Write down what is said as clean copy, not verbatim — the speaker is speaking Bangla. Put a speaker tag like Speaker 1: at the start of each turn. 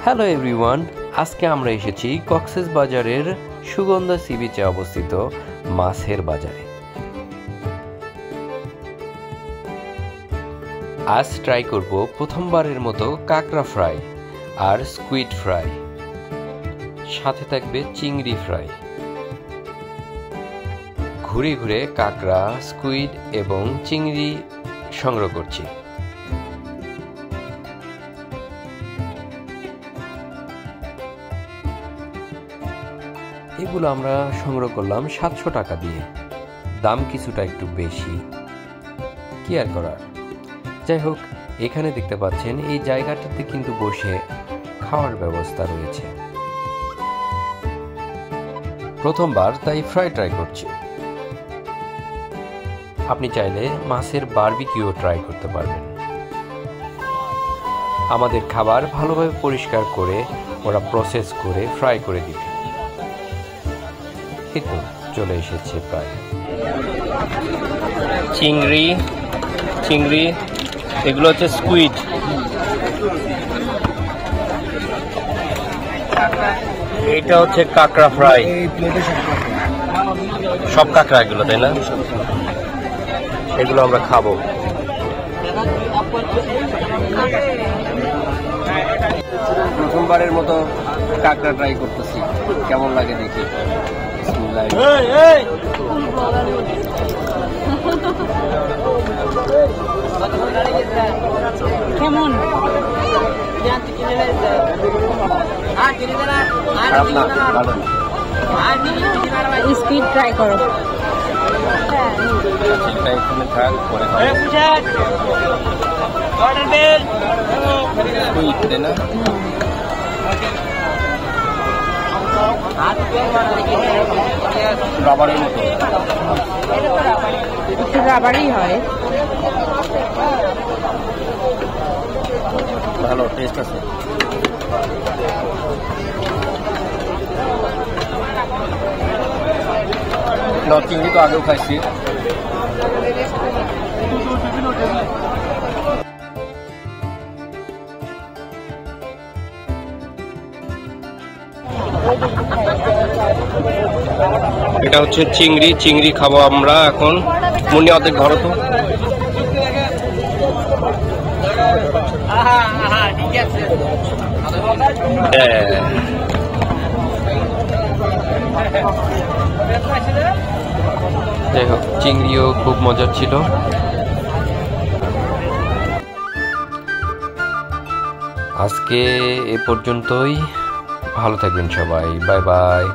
Speaker 1: হ্যালো এভরিওয়ান, আজকে আমরা এসেছি কক্সবাজারের সুগন্ধা সি বিচে অবস্থিত মাছের বাজারে। আজ ট্রাই করব প্রথমবারের মতো কাঁকড়া ফ্রাই আর স্কুইড ফ্রাই, সাথে থাকবে চিংড়ি ফ্রাই। ঘুরে ঘুরে কাঁকড়া, স্কুইড এবং চিংড়ি সংগ্রহ করছি। এগুলো আমরা সংগ্রহ করলাম 700 টাকা দিয়ে। দাম কিছুটা একটু বেশি, কি আর করার। যাই হোক, এখানে দেখতে পাচ্ছেন এই জায়গাটাতে কিন্তু বসে খাওয়ার ব্যবস্থা রয়েছে। প্রথমবার তাই ফ্রাই ট্রাই করছি। আপনি চাইলে মাছের বারবিকিউ ট্রাই করতে পারবেন। আমাদের খাবার ভালোভাবে পরিষ্কার করে ওরা প্রসেস করে ফ্রাই করে দিবে। তো চলে এসেছে প্রায় চিংড়ি, এগুলো হচ্ছে স্কুইড, এটা হচ্ছে কাঁকড়া ফ্রাই। সব কাঁকড়া এগুলো, তাই না? এগুলো আমরা খাবো। প্রথমবারের মতো কাঁকড়া ট্রাই করতেছি, কেমন লাগে দেখি।
Speaker 2: কেমন স্পিড ট্রাই করো।
Speaker 1: রাবারের মতো,
Speaker 2: একটু রাবারই হয়,
Speaker 1: ভালো টেস্ট আছে। চিংড়ি তো আগেও খাইছি। এটা হচ্ছে চিংড়ি খাবো আমরা এখন। মুন্নি অর্ধেক ঘর তো যাই হোক, চিংড়িও খুব মজার ছিল। আজকে এ পর্যন্তই। ভালো থাকবেন সবাই, বাই বাই।